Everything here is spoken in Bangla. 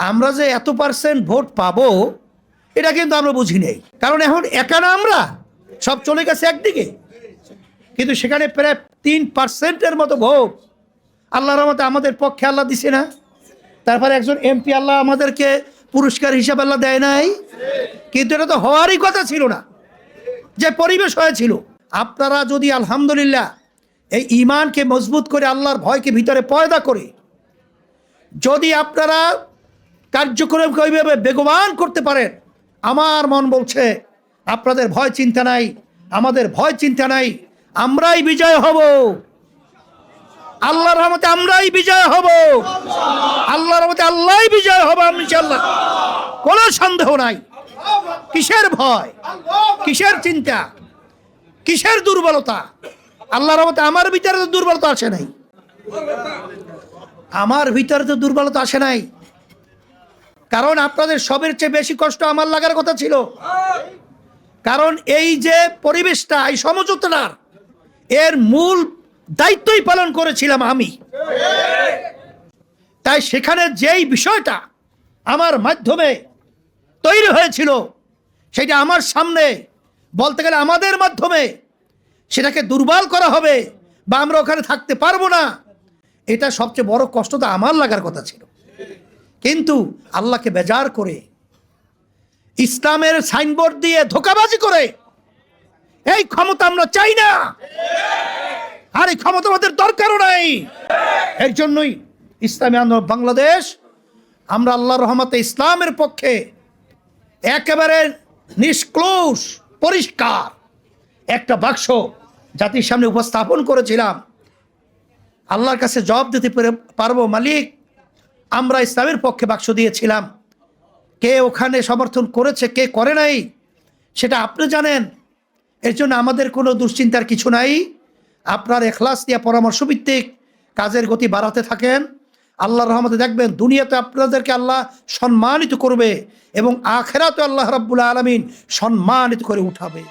আমরা যে এত পার্সেন্ট ভোট পাবো এটা কিন্তু আমরা বুঝি নেই, কারণ এখন একা না, আমরা সব চলে গেছে একদিকে, কিন্তু সেখানে প্রায় 3% মতো ভোট আল্লাহর রহমতে আমাদের পক্ষে আল্লাহ দিছে না। তারপরে একজন এমপি আল্লাহ আমাদেরকে পুরস্কার হিসাবে আল্লাহ দেয় নাই, কিন্তু এটা তো হওয়ারই কথা ছিল না, যে পরিবেশ হয়েছিল। আপনারা যদি আলহামদুলিল্লাহ এই ঈমানকে মজবুত করে আল্লাহর ভয়কে ভিতরে পয়দা করে যদি আপনারা কার্যক্রমকে ওইভাবে বেগবান করতে পারেন, আমার মন বলছে আপনাদের ভয় চিন্তা নাই, আমাদের ভয় চিন্তা নাই, আমরাই বিজয় হব, আল্লাহর রহমতে আমরাই বিজয় হব, আল্লাহর রহমতে আল্লাহই বিজয় হব ইনশাআল্লাহ, কোনো সন্দেহ নাই। কিসের ভয়, কিসের চিন্তা, কিসের দুর্বলতা? আল্লাহর রহমতে আমার ভিতরে তো দুর্বলতা আসে নাই, আমার ভিতরে তো দুর্বলতা আসে নাই, কারণ আপনাদের সবের চেয়ে বেশি কষ্ট আমার লাগার কথা ছিল। কারণ এই যে পরিবেশটা, এই সমঝোতাটার এর মূল দায়িত্বই পালন করেছিলাম আমি। তাই সেখানে যেই বিষয়টা আমার মাধ্যমে তৈরি হয়েছিল সেটা আমার সামনে বলতে গেলে আমাদের মাধ্যমে সেটাকে দুর্বল করা হবে বা আমরা ওখানে থাকতে পারবো না, এটা সবচেয়ে বড় কষ্ট তো আমার লাগার কথা ছিল। কিন্তু আল্লাহকে বেজার করে ইসলামের সাইনবোর্ড দিয়ে ধোঁকাবাজি করে এই ক্ষমতা আমরা চাই না, আর এই ক্ষমতা আমাদের দরকারও নাই। এর জন্যই ইসলামী আন্দোলন বাংলাদেশ আমরা আল্লাহর রহমতে ইসলামের পক্ষে একেবারে নিষ্ক্লোশ পরিষ্কার একটা বাক্স জাতির সামনে উপস্থাপন করেছিলাম। আল্লাহর কাছে জবাব দিতে পারবো, মালিক আমরা ইসলামের পক্ষে বাক্স দিয়েছিলাম, কে ওখানে সমর্থন করেছে কে করে নাই সেটা আপনি জানেন। এর জন্য আমাদের কোনো দুশ্চিন্তার কিছু নাই। আপনার এখলাস দিয়ে পরামর্শ ভিত্তিক কাজের গতি বাড়াতে থাকেন, আল্লাহর রহমতে দেখবেন দুনিয়াতে আপনাদেরকে আল্লাহ সম্মানিত করবে এবং আখিরাতে আল্লাহ রাব্বুল আলামিন সম্মানিত করে উঠাবে।